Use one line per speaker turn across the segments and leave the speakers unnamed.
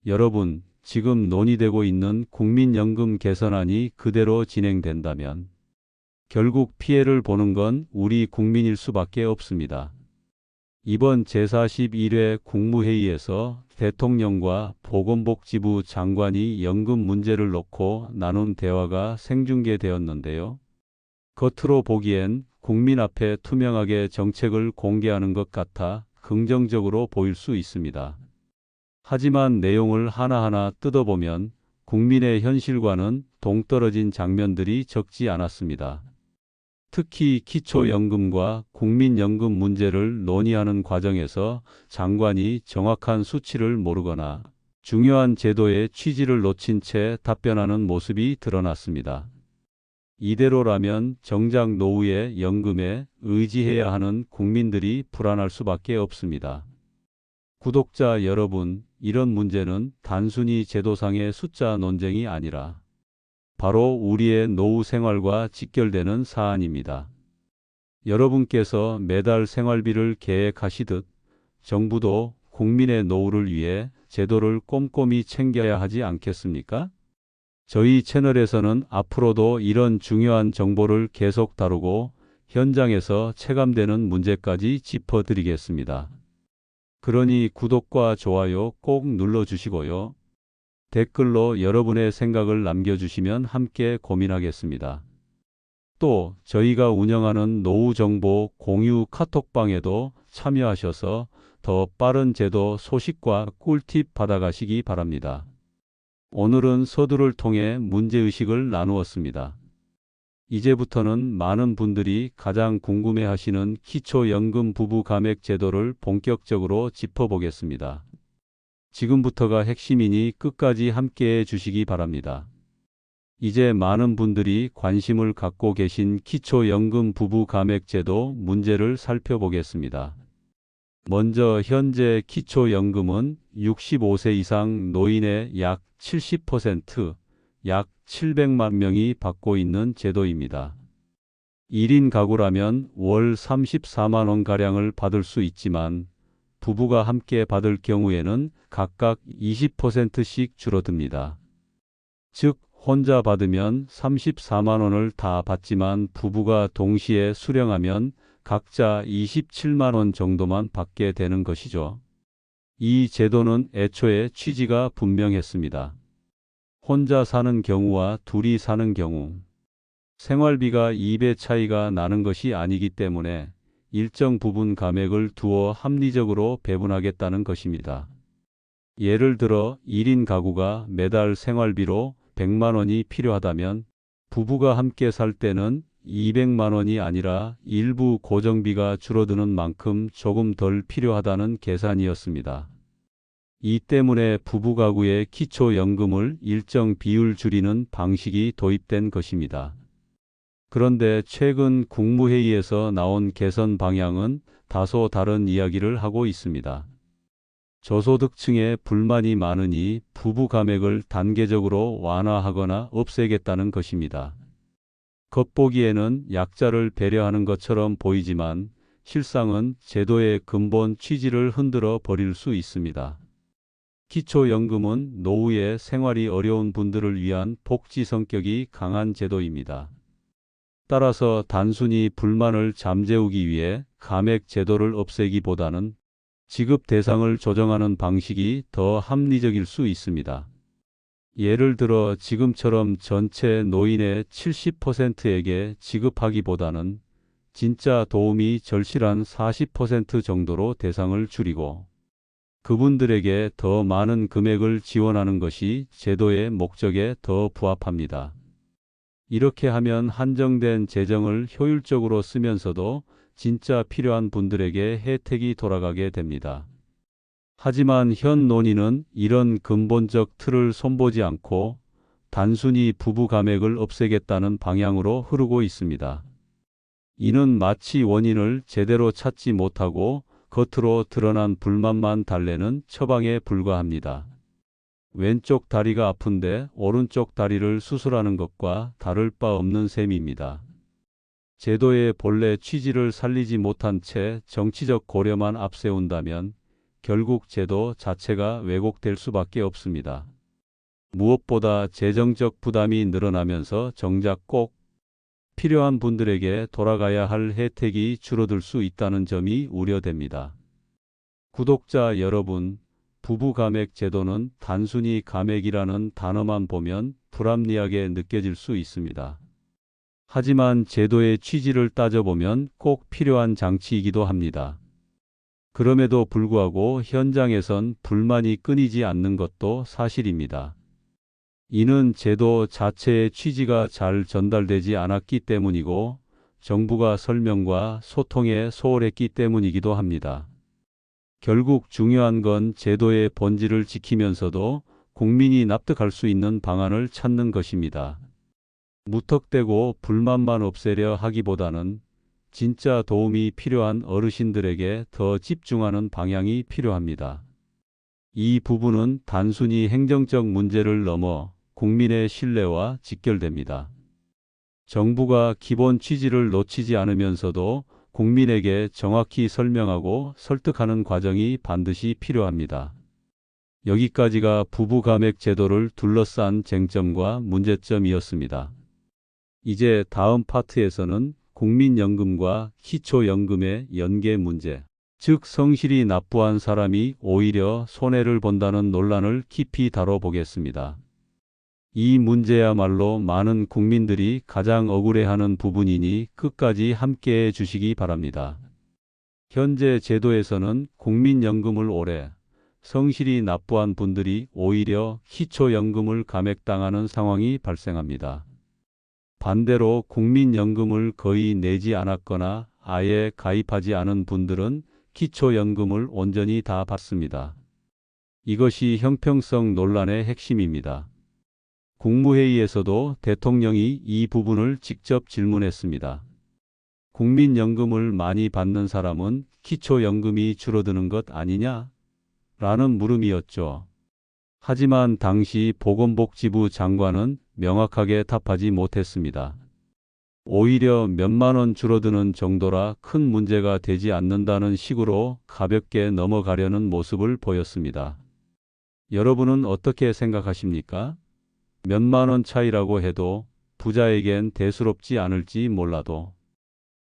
여러분, 지금 논의되고 있는 국민연금 개선안이 그대로 진행된다면 결국 피해를 보는 건 우리 국민일 수밖에 없습니다. 이번 제41회 국무회의에서 대통령과 보건복지부 장관이 연금 문제를 놓고 나눈 대화가 생중계되었는데요. 겉으로 보기엔 국민 앞에 투명하게 정책을 공개하는 것 같아 긍정적으로 보일 수 있습니다. 하지만 내용을 하나하나 뜯어보면 국민의 현실과는 동떨어진 장면들이 적지 않았습니다. 특히 기초연금과 국민연금 문제를 논의하는 과정에서 장관이 정확한 수치를 모르거나 중요한 제도의 취지를 놓친 채 답변하는 모습이 드러났습니다. 이대로라면 정작 노후의 연금에 의지해야 하는 국민들이 불안할 수밖에 없습니다. 구독자 여러분, 이런 문제는 단순히 제도상의 숫자 논쟁이 아니라 바로 우리의 노후 생활과 직결되는 사안입니다. 여러분께서 매달 생활비를 계획하시듯 정부도 국민의 노후를 위해 제도를 꼼꼼히 챙겨야 하지 않겠습니까? 저희 채널에서는 앞으로도 이런 중요한 정보를 계속 다루고 현장에서 체감되는 문제까지 짚어드리겠습니다. 그러니 구독과 좋아요 꼭 눌러주시고요. 댓글로 여러분의 생각을 남겨주시면 함께 고민하겠습니다. 또 저희가 운영하는 노후정보 공유 카톡방에도 참여하셔서 더 빠른 제도 소식과 꿀팁 받아가시기 바랍니다. 오늘은 서두를 통해 문제의식을 나누었습니다. 이제부터는 많은 분들이 가장 궁금해하시는 기초연금 부부가맥 제도를 본격적으로 짚어보겠습니다. 지금부터가 핵심이니 끝까지 함께해 주시기 바랍니다. 이제 많은 분들이 관심을 갖고 계신 기초연금 부부가맥 제도 문제를 살펴보겠습니다. 먼저 현재 기초연금은 65세 이상 노인의 약 70%, 약 700만 명이 받고 있는 제도입니다. 1인 가구라면 월 34만 원가량을 받을 수 있지만 부부가 함께 받을 경우에는 각각 20%씩 줄어듭니다. 즉, 혼자 받으면 34만 원을 다 받지만 부부가 동시에 수령하면 각자 27만 원 정도만 받게 되는 것이죠. 이 제도는 애초에 취지가 분명했습니다. 혼자 사는 경우와 둘이 사는 경우, 생활비가 2배 차이가 나는 것이 아니기 때문에 일정 부분 감액을 두어 합리적으로 배분하겠다는 것입니다. 예를 들어 1인 가구가 매달 생활비로 100만 원이 필요하다면 부부가 함께 살 때는 200만 원이 아니라 일부 고정비가 줄어드는 만큼 조금 덜 필요하다는 계산이었습니다. 이 때문에 부부가구의 기초연금을 일정 비율 줄이는 방식이 도입된 것입니다. 그런데 최근 국무회의에서 나온 개선 방향은 다소 다른 이야기를 하고 있습니다. 저소득층에 불만이 많으니 부부 감액을 단계적으로 완화하거나 없애겠다는 것입니다. 겉보기에는 약자를 배려하는 것처럼 보이지만 실상은 제도의 근본 취지를 흔들어 버릴 수 있습니다. 기초연금은 노후에 생활이 어려운 분들을 위한 복지 성격이 강한 제도입니다. 따라서 단순히 불만을 잠재우기 위해 감액 제도를 없애기보다는 지급 대상을 조정하는 방식이 더 합리적일 수 있습니다. 예를 들어 지금처럼 전체 노인의 70%에게 지급하기보다는 진짜 도움이 절실한 40% 정도로 대상을 줄이고 그분들에게 더 많은 금액을 지원하는 것이 제도의 목적에 더 부합합니다. 이렇게 하면 한정된 재정을 효율적으로 쓰면서도 진짜 필요한 분들에게 혜택이 돌아가게 됩니다. 하지만 현 논의는 이런 근본적 틀을 손보지 않고 단순히 부부 감액을 없애겠다는 방향으로 흐르고 있습니다. 이는 마치 원인을 제대로 찾지 못하고 겉으로 드러난 불만만 달래는 처방에 불과합니다. 왼쪽 다리가 아픈데 오른쪽 다리를 수술하는 것과 다를 바 없는 셈입니다. 제도의 본래 취지를 살리지 못한 채 정치적 고려만 앞세운다면 결국 제도 자체가 왜곡될 수밖에 없습니다. 무엇보다 재정적 부담이 늘어나면서 정작 꼭 필요한 분들에게 돌아가야 할 혜택이 줄어들 수 있다는 점이 우려됩니다. 구독자 여러분, 부부 감액 제도는 단순히 감액이라는 단어만 보면 불합리하게 느껴질 수 있습니다. 하지만 제도의 취지를 따져보면 꼭 필요한 장치이기도 합니다. 그럼에도 불구하고 현장에선 불만이 끊이지 않는 것도 사실입니다. 이는 제도 자체의 취지가 잘 전달되지 않았기 때문이고 정부가 설명과 소통에 소홀했기 때문이기도 합니다. 결국 중요한 건 제도의 본질을 지키면서도 국민이 납득할 수 있는 방안을 찾는 것입니다. 무턱대고 불만만 없애려 하기보다는 진짜 도움이 필요한 어르신들에게 더 집중하는 방향이 필요합니다. 이 부분은 단순히 행정적 문제를 넘어 국민의 신뢰와 직결됩니다. 정부가 기본 취지를 놓치지 않으면서도 국민에게 정확히 설명하고 설득하는 과정이 반드시 필요합니다. 여기까지가 부부 감액 제도를 둘러싼 쟁점과 문제점이었습니다. 이제 다음 파트에서는 국민연금과 기초연금의 연계 문제, 즉 성실히 납부한 사람이 오히려 손해를 본다는 논란을 깊이 다뤄보겠습니다. 이 문제야말로 많은 국민들이 가장 억울해하는 부분이니 끝까지 함께해 주시기 바랍니다. 현재 제도에서는 국민연금을 오래 성실히 납부한 분들이 오히려 기초연금을 감액당하는 상황이 발생합니다. 반대로 국민연금을 거의 내지 않았거나 아예 가입하지 않은 분들은 기초연금을 온전히 다 받습니다. 이것이 형평성 논란의 핵심입니다. 국무회의에서도 대통령이 이 부분을 직접 질문했습니다. 국민연금을 많이 받는 사람은 기초연금이 줄어드는 것 아니냐? 라는 물음이었죠. 하지만 당시 보건복지부 장관은 명확하게 답하지 못했습니다. 오히려 몇만 원 줄어드는 정도라 큰 문제가 되지 않는다는 식으로 가볍게 넘어가려는 모습을 보였습니다. 여러분은 어떻게 생각하십니까? 몇만 원 차이라고 해도 부자에겐 대수롭지 않을지 몰라도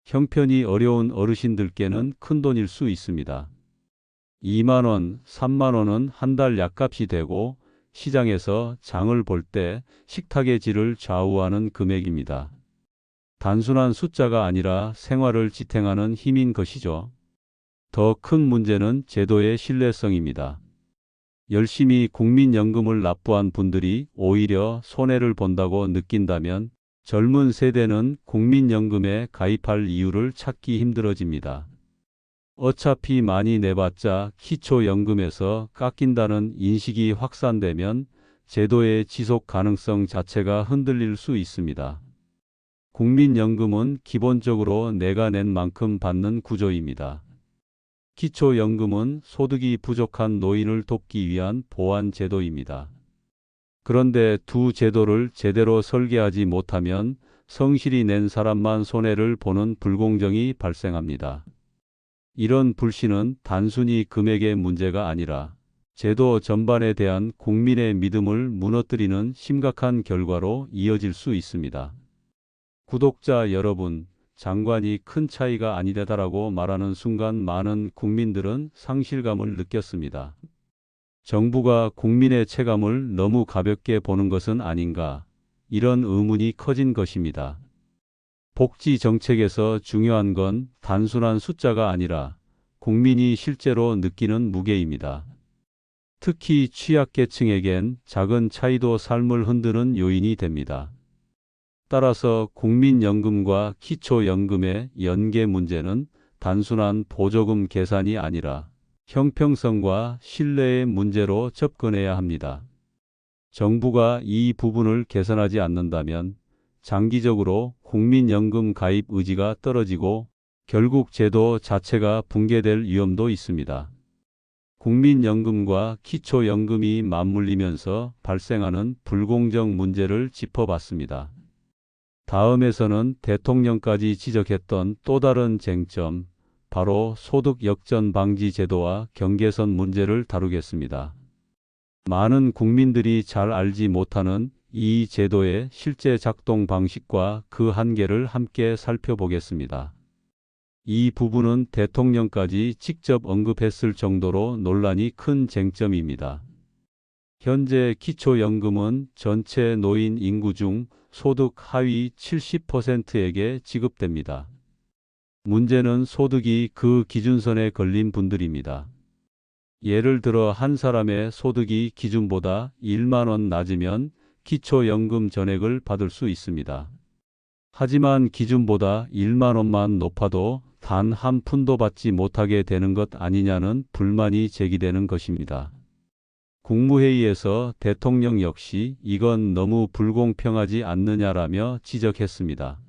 형편이 어려운 어르신들께는 큰돈일 수 있습니다. 2만 원, 3만 원은 한 달 약값이 되고 시장에서 장을 볼 때 식탁의 질을 좌우하는 금액입니다. 단순한 숫자가 아니라 생활을 지탱하는 힘인 것이죠. 더 큰 문제는 제도의 신뢰성입니다. 열심히 국민연금을 납부한 분들이 오히려 손해를 본다고 느낀다면 젊은 세대는 국민연금에 가입할 이유를 찾기 힘들어집니다. 어차피 많이 내봤자 기초연금에서 깎인다는 인식이 확산되면 제도의 지속 가능성 자체가 흔들릴 수 있습니다. 국민연금은 기본적으로 내가 낸 만큼 받는 구조입니다. 기초연금은 소득이 부족한 노인을 돕기 위한 보완 제도입니다. 그런데 두 제도를 제대로 설계하지 못하면 성실히 낸 사람만 손해를 보는 불공정이 발생합니다. 이런 불신은 단순히 금액의 문제가 아니라 제도 전반에 대한 국민의 믿음을 무너뜨리는 심각한 결과로 이어질 수 있습니다. 구독자 여러분, 장관이 큰 차이가 아니다라고 말하는 순간 많은 국민들은 상실감을 느꼈습니다. 정부가 국민의 체감을 너무 가볍게 보는 것은 아닌가, 이런 의문이 커진 것입니다. 복지 정책에서 중요한 건 단순한 숫자가 아니라 국민이 실제로 느끼는 무게입니다. 특히 취약계층에겐 작은 차이도 삶을 흔드는 요인이 됩니다. 따라서 국민연금과 기초연금의 연계 문제는 단순한 보조금 계산이 아니라 형평성과 신뢰의 문제로 접근해야 합니다. 정부가 이 부분을 개선하지 않는다면 장기적으로 국민연금 가입 의지가 떨어지고 결국 제도 자체가 붕괴될 위험도 있습니다. 국민연금과 기초연금이 맞물리면서 발생하는 불공정 문제를 짚어봤습니다. 다음에서는 대통령까지 지적했던 또 다른 쟁점, 바로 소득 역전 방지 제도와 경계선 문제를 다루겠습니다. 많은 국민들이 잘 알지 못하는 이 제도의 실제 작동 방식과 그 한계를 함께 살펴보겠습니다. 이 부분은 대통령까지 직접 언급했을 정도로 논란이 큰 쟁점입니다. 현재 기초연금은 전체 노인 인구 중 소득 하위 70%에게 지급됩니다. 문제는 소득이 그 기준선에 걸린 분들입니다. 예를 들어 한 사람의 소득이 기준보다 1만 원 낮으면 기초연금 전액을 받을 수 있습니다. 하지만 기준보다 1만 원만 높아도 단 한 푼도 받지 못하게 되는 것 아니냐는 불만이 제기되는 것입니다. 국무회의에서 대통령 역시 이건 너무 불공평하지 않느냐라며 지적했습니다.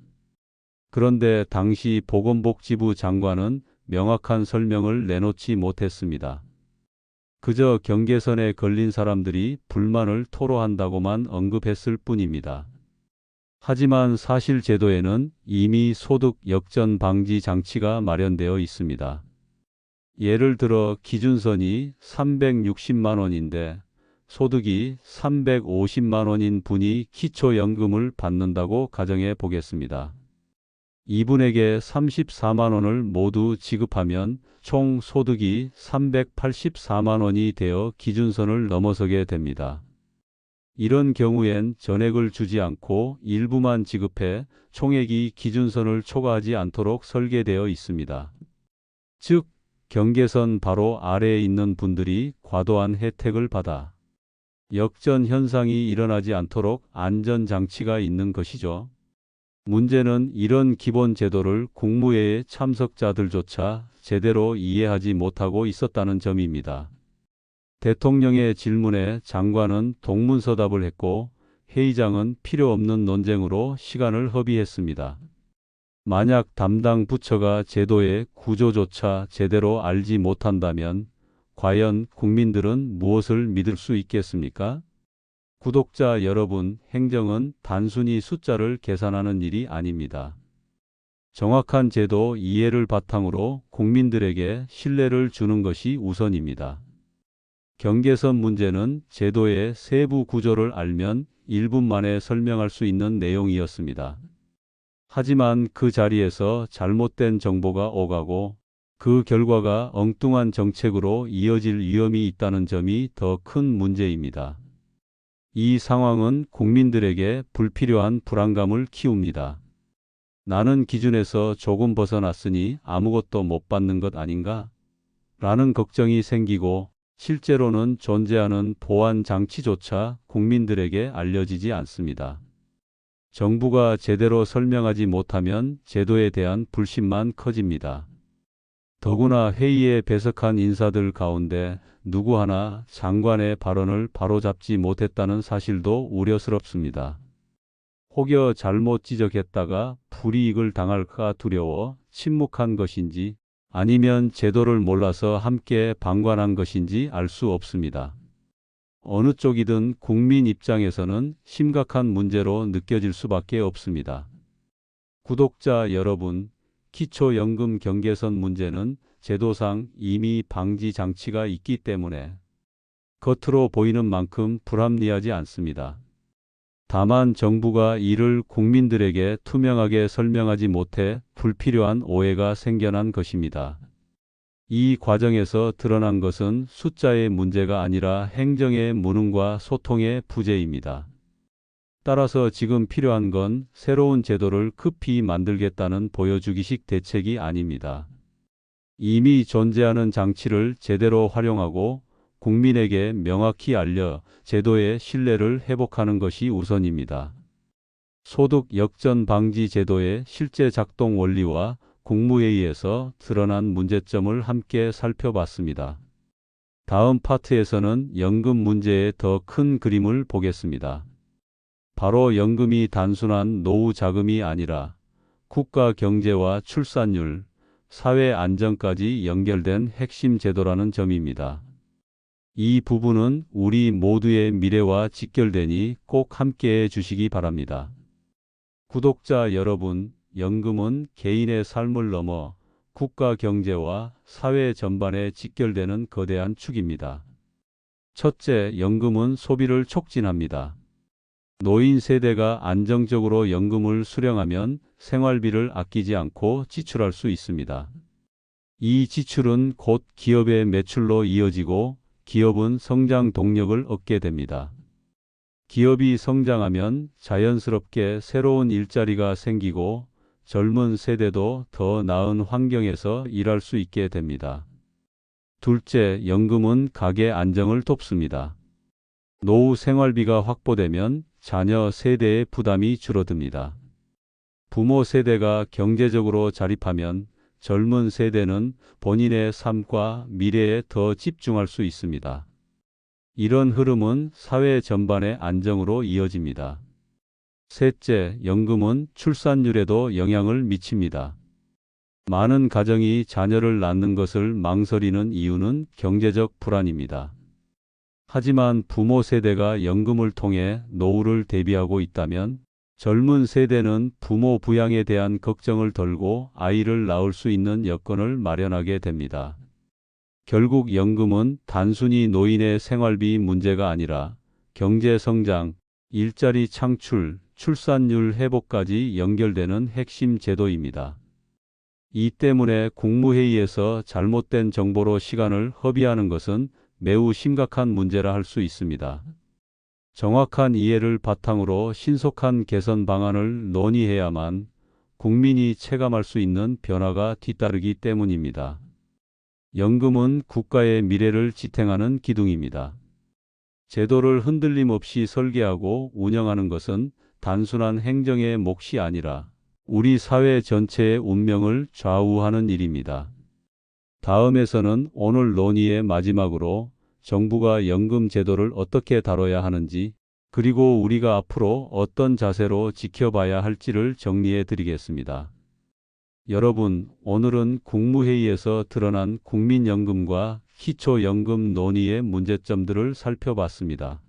그런데 당시 보건복지부 장관은 명확한 설명을 내놓지 못했습니다. 그저 경계선에 걸린 사람들이 불만을 토로한다고만 언급했을 뿐입니다. 하지만 사실 제도에는 이미 소득 역전 방지 장치가 마련되어 있습니다. 예를 들어 기준선이 360만 원인데 소득이 350만 원인 분이 기초연금을 받는다고 가정해 보겠습니다. 이분에게 34만 원을 모두 지급하면 총 소득이 384만 원이 되어 기준선을 넘어서게 됩니다. 이런 경우엔 전액을 주지 않고 일부만 지급해 총액이 기준선을 초과하지 않도록 설계되어 있습니다. 즉, 경계선 바로 아래에 있는 분들이 과도한 혜택을 받아 역전 현상이 일어나지 않도록 안전장치가 있는 것이죠. 문제는 이런 기본 제도를 국무회의 참석자들조차 제대로 이해하지 못하고 있었다는 점입니다. 대통령의 질문에 장관은 동문서답을 했고 회의장은 필요 없는 논쟁으로 시간을 허비했습니다. 만약 담당 부처가 제도의 구조조차 제대로 알지 못한다면 과연 국민들은 무엇을 믿을 수 있겠습니까? 구독자 여러분, 행정은 단순히 숫자를 계산하는 일이 아닙니다. 정확한 제도 이해를 바탕으로 국민들에게 신뢰를 주는 것이 우선입니다. 경계선 문제는 제도의 세부 구조를 알면 1분 만에 설명할 수 있는 내용이었습니다. 하지만 그 자리에서 잘못된 정보가 오가고 그 결과가 엉뚱한 정책으로 이어질 위험이 있다는 점이 더 큰 문제입니다. 이 상황은 국민들에게 불필요한 불안감을 키웁니다. 나는 기준에서 조금 벗어났으니 아무것도 못 받는 것 아닌가? 라는 걱정이 생기고 실제로는 존재하는 보완 장치조차 국민들에게 알려지지 않습니다. 정부가 제대로 설명하지 못하면 제도에 대한 불신만 커집니다. 더구나 회의에 배석한 인사들 가운데 누구 하나 장관의 발언을 바로잡지 못했다는 사실도 우려스럽습니다. 혹여 잘못 지적했다가 불이익을 당할까 두려워 침묵한 것인지 아니면 제도를 몰라서 함께 방관한 것인지 알 수 없습니다. 어느 쪽이든 국민 입장에서는 심각한 문제로 느껴질 수밖에 없습니다. 구독자 여러분, 기초연금 경계선 문제는 제도상 이미 방지 장치가 있기 때문에 겉으로 보이는 만큼 불합리하지 않습니다. 다만 정부가 이를 국민들에게 투명하게 설명하지 못해 불필요한 오해가 생겨난 것입니다. 이 과정에서 드러난 것은 숫자의 문제가 아니라 행정의 무능과 소통의 부재입니다. 따라서 지금 필요한 건 새로운 제도를 급히 만들겠다는 보여주기식 대책이 아닙니다. 이미 존재하는 장치를 제대로 활용하고 국민에게 명확히 알려 제도의 신뢰를 회복하는 것이 우선입니다. 소득 역전 방지 제도의 실제 작동 원리와 국무회의에서 드러난 문제점을 함께 살펴봤습니다. 다음 파트에서는 연금 문제의 더 큰 그림을 보겠습니다. 바로 연금이 단순한 노후 자금이 아니라 국가 경제와 출산율, 사회 안정까지 연결된 핵심 제도라는 점입니다. 이 부분은 우리 모두의 미래와 직결되니 꼭 함께해 주시기 바랍니다. 구독자 여러분, 연금은 개인의 삶을 넘어 국가 경제와 사회 전반에 직결되는 거대한 축입니다. 첫째, 연금은 소비를 촉진합니다. 노인 세대가 안정적으로 연금을 수령하면 생활비를 아끼지 않고 지출할 수 있습니다. 이 지출은 곧 기업의 매출로 이어지고 기업은 성장 동력을 얻게 됩니다. 기업이 성장하면 자연스럽게 새로운 일자리가 생기고 젊은 세대도 더 나은 환경에서 일할 수 있게 됩니다. 둘째, 연금은 가계 안정을 돕습니다. 노후 생활비가 확보되면 자녀 세대의 부담이 줄어듭니다. 부모 세대가 경제적으로 자립하면 젊은 세대는 본인의 삶과 미래에 더 집중할 수 있습니다. 이런 흐름은 사회 전반의 안정으로 이어집니다. 셋째, 연금은 출산율에도 영향을 미칩니다. 많은 가정이 자녀를 낳는 것을 망설이는 이유는 경제적 불안입니다. 하지만 부모 세대가 연금을 통해 노후를 대비하고 있다면 젊은 세대는 부모 부양에 대한 걱정을 덜고 아이를 낳을 수 있는 여건을 마련하게 됩니다. 결국 연금은 단순히 노인의 생활비 문제가 아니라 경제 성장, 일자리 창출, 출산율 회복까지 연결되는 핵심 제도입니다. 이 때문에 국무회의에서 잘못된 정보로 시간을 허비하는 것은 매우 심각한 문제라 할 수 있습니다. 정확한 이해를 바탕으로 신속한 개선 방안을 논의해야만 국민이 체감할 수 있는 변화가 뒤따르기 때문입니다. 연금은 국가의 미래를 지탱하는 기둥입니다. 제도를 흔들림 없이 설계하고 운영하는 것은 단순한 행정의 몫이 아니라 우리 사회 전체의 운명을 좌우하는 일입니다. 다음에서는 오늘 논의의 마지막으로 정부가 연금 제도를 어떻게 다뤄야 하는지, 그리고 우리가 앞으로 어떤 자세로 지켜봐야 할지를 정리해 드리겠습니다. 여러분, 오늘은 국무회의에서 드러난 국민연금과 기초연금 논의의 문제점들을 살펴봤습니다.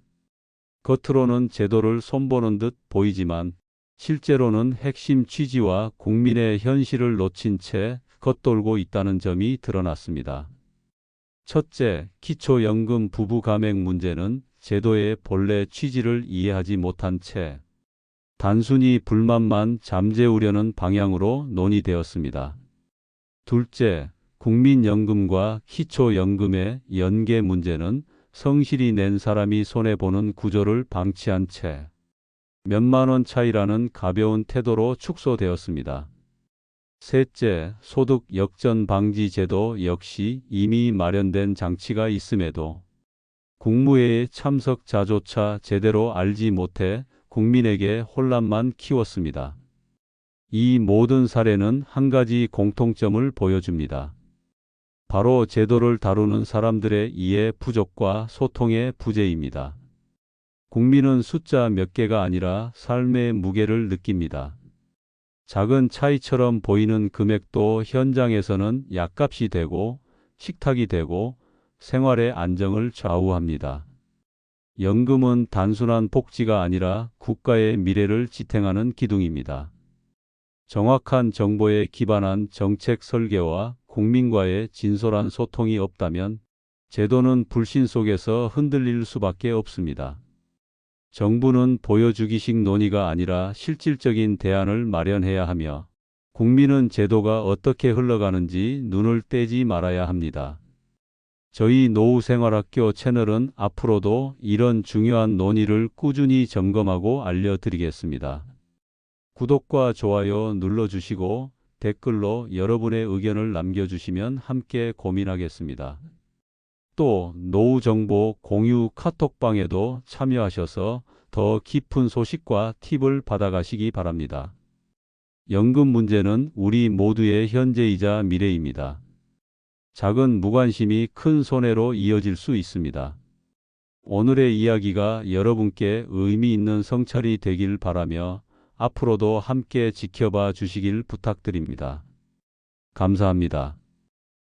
겉으로는 제도를 손보는 듯 보이지만 실제로는 핵심 취지와 국민의 현실을 놓친 채 겉돌고 있다는 점이 드러났습니다. 첫째, 기초연금 부부 감액 문제는 제도의 본래 취지를 이해하지 못한 채 단순히 불만만 잠재우려는 방향으로 논의되었습니다. 둘째, 국민연금과 기초연금의 연계 문제는 성실히 낸 사람이 손해보는 구조를 방치한 채 몇만 원 차이라는 가벼운 태도로 축소되었습니다. 셋째, 소득 역전 방지 제도 역시 이미 마련된 장치가 있음에도 국무회의 참석자조차 제대로 알지 못해 국민에게 혼란만 키웠습니다. 이 모든 사례는 한 가지 공통점을 보여줍니다. 바로 제도를 다루는 사람들의 이해 부족과 소통의 부재입니다. 국민은 숫자 몇 개가 아니라 삶의 무게를 느낍니다. 작은 차이처럼 보이는 금액도 현장에서는 약값이 되고 식탁이 되고 생활의 안정을 좌우합니다. 연금은 단순한 복지가 아니라 국가의 미래를 지탱하는 기둥입니다. 정확한 정보에 기반한 정책 설계와 국민과의 진솔한 소통이 없다면 제도는 불신 속에서 흔들릴 수밖에 없습니다. 정부는 보여주기식 논의가 아니라 실질적인 대안을 마련해야 하며 국민은 제도가 어떻게 흘러가는지 눈을 떼지 말아야 합니다. 저희 노후생활학교 채널은 앞으로도 이런 중요한 논의를 꾸준히 점검하고 알려드리겠습니다. 구독과 좋아요 눌러주시고 댓글로 여러분의 의견을 남겨주시면 함께 고민하겠습니다. 또 노후 정보 공유 카톡방에도 참여하셔서 더 깊은 소식과 팁을 받아가시기 바랍니다. 연금 문제는 우리 모두의 현재이자 미래입니다. 작은 무관심이 큰 손해로 이어질 수 있습니다. 오늘의 이야기가 여러분께 의미 있는 성찰이 되길 바라며 앞으로도 함께 지켜봐 주시길 부탁드립니다. 감사합니다.